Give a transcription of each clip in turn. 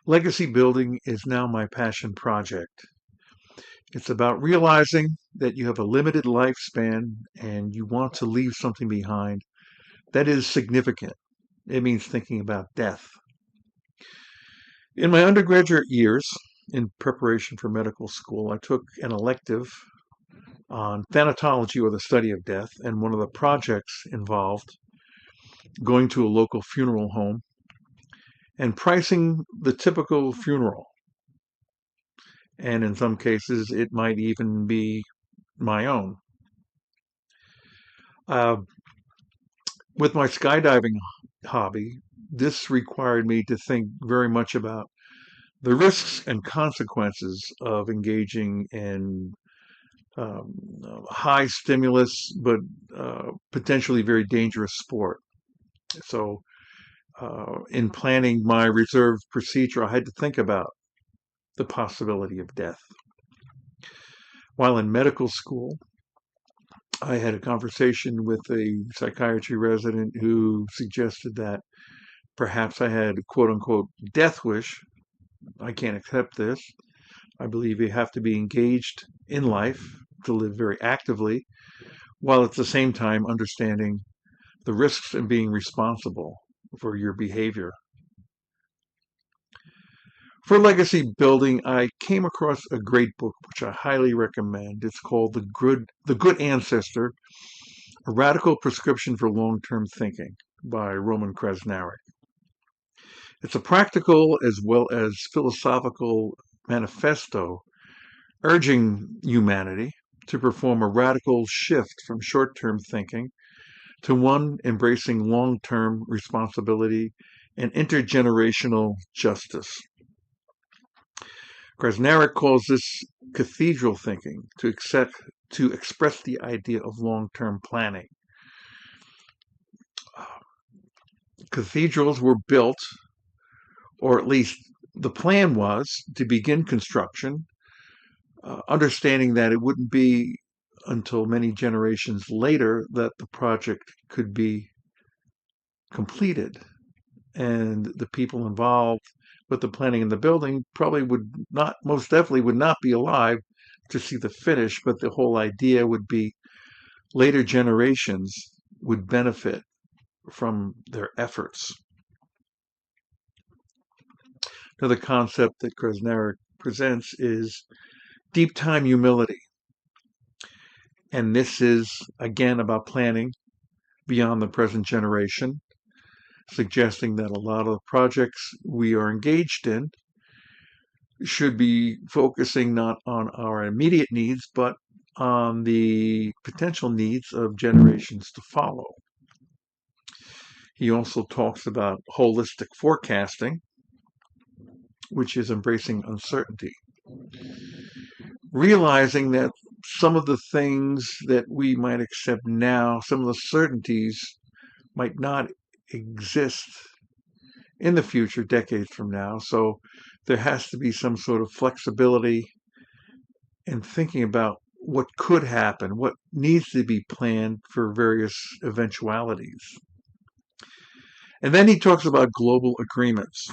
Legacy building is now my passion project. It's about realizing that you have a limited lifespan and you want to leave something behind that is significant. It means thinking about death. In my undergraduate years, in preparation for medical school, I took an elective on thanatology, or the study of death, and one of the projects involved going to a local funeral home and pricing the typical funeral. And in some cases, it might even be my own. Uh, with my skydiving hobby, this required me to think very much about the risks and consequences of engaging in um, high stimulus but potentially very dangerous sport. So, in planning my reserve procedure, I had to think about the possibility of death. While in medical school, I had a conversation with a psychiatry resident who suggested that perhaps I had a quote unquote death wish. I can't accept this. I believe you have to be engaged in life to live very actively, while at the same time understanding the risks and being responsible for your behavior. For legacy building, I came across a great book which I highly recommend. It's called The Good Ancestor: A Radical Prescription for Long-Term Thinking by Roman Krasnarek. It's a practical as well as philosophical manifesto urging humanity to perform a radical shift from short-term thinking to one embracing long-term responsibility and intergenerational justice. Krasnarek calls this cathedral thinking to express the idea of long-term planning. Cathedrals were built, or at least the plan was to begin construction, understanding that it wouldn't be until many generations later that the project could be completed. And the people involved with the planning and the building probably would not, most definitely would not be alive to see the finish, but the whole idea would be later generations would benefit from their efforts. Another concept that Krasnarek presents is deep time humility. And this is, again, about planning beyond the present generation, suggesting that a lot of the projects we are engaged in should be focusing not on our immediate needs, but on the potential needs of generations to follow. He also talks about holistic forecasting, which is embracing uncertainty, realizing that some of the things that we might accept now, some of the certainties might not exist in the future, decades from now. So there has to be some sort of flexibility in thinking about what could happen, what needs to be planned for various eventualities. And then he talks about global agreements.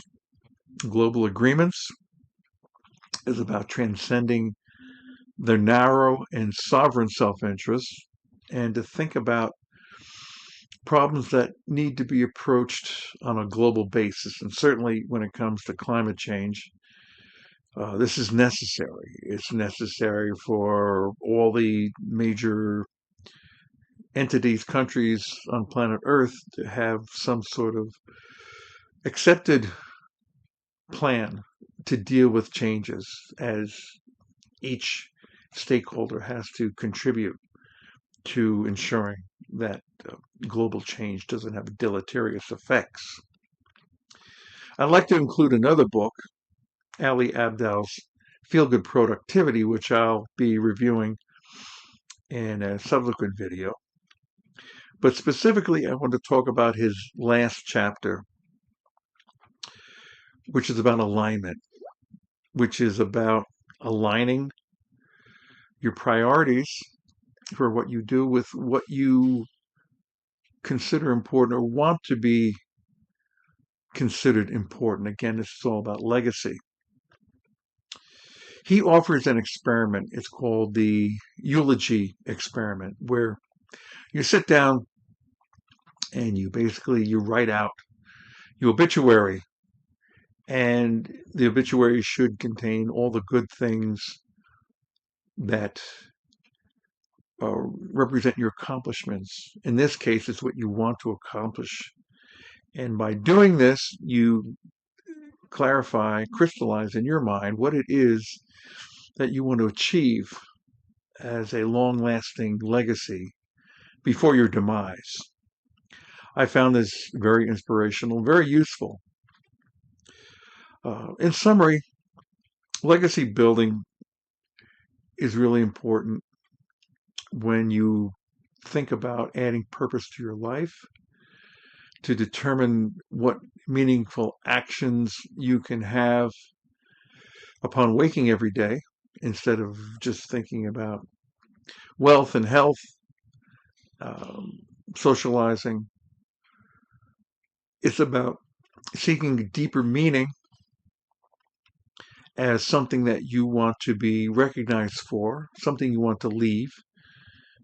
Global agreements is about transcending their narrow and sovereign self-interest and to think about problems that need to be approached on a global basis. And certainly when it comes to climate change, this is necessary. It's necessary for all the major entities, countries on planet Earth to have some sort of accepted plan to deal with changes, as each stakeholder has to contribute to ensuring that global change doesn't have deleterious effects. I'd like to include another book, Ali Abdaal's Feel Good Productivity, which I'll be reviewing in a subsequent video. But specifically, I want to talk about his last chapter, which is about alignment, which is about aligning your priorities for what you do with what you consider important or want to be considered important. Again, this is all about legacy. He offers an experiment. It's called the eulogy experiment, where you sit down and you write out your obituary, and the obituary should contain all the good things that represent your accomplishments. In this case, it's what you want to accomplish. And by doing this, you clarify, crystallize in your mind what it is that you want to achieve as a long lasting legacy before your demise. I found this very inspirational, very useful. In summary, legacy building is really important when you think about adding purpose to your life, to determine what meaningful actions you can have upon waking every day instead of just thinking about wealth and health, um, socializing. It's about seeking deeper meaning as something that you want to be recognized for, something you want to leave,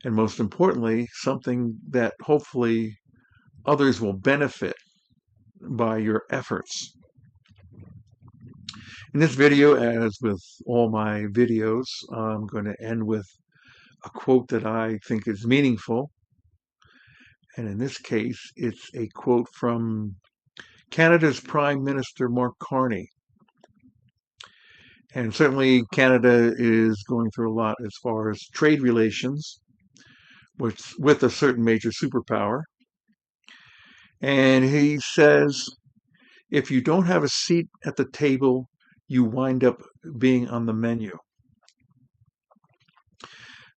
and most importantly, something that hopefully others will benefit by your efforts. In this video, as with all my videos, I'm going to end with a quote that I think is meaningful. And in this case, it's a quote from Canada's Prime Minister, Mark Carney. And certainly Canada is going through a lot as far as trade relations with a certain major superpower. And he says, if you don't have a seat at the table, you wind up being on the menu.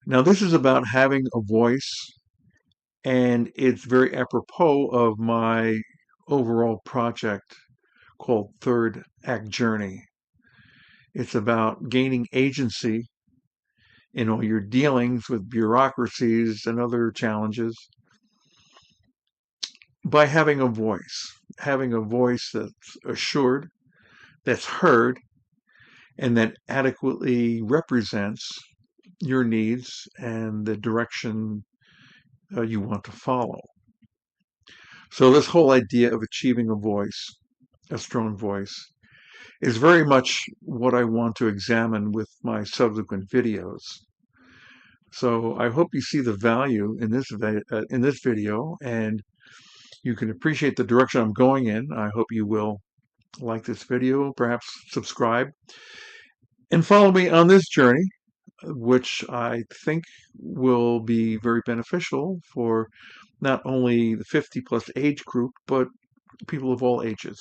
Now, this is about having a voice, and it's very apropos of my overall project called Third Act Journey. It's about gaining agency in all your dealings with bureaucracies and other challenges by having a voice that's assured, that's heard, and that adequately represents your needs and the direction you want to follow. So this whole idea of achieving a voice, a strong voice, is very much what I want to examine with my subsequent videos. So I hope you see the value in this video, and you can appreciate the direction I'm going in. I hope you will like this video, perhaps subscribe, and follow me on this journey, which I think will be very beneficial for not only the 50 plus age group, but people of all ages.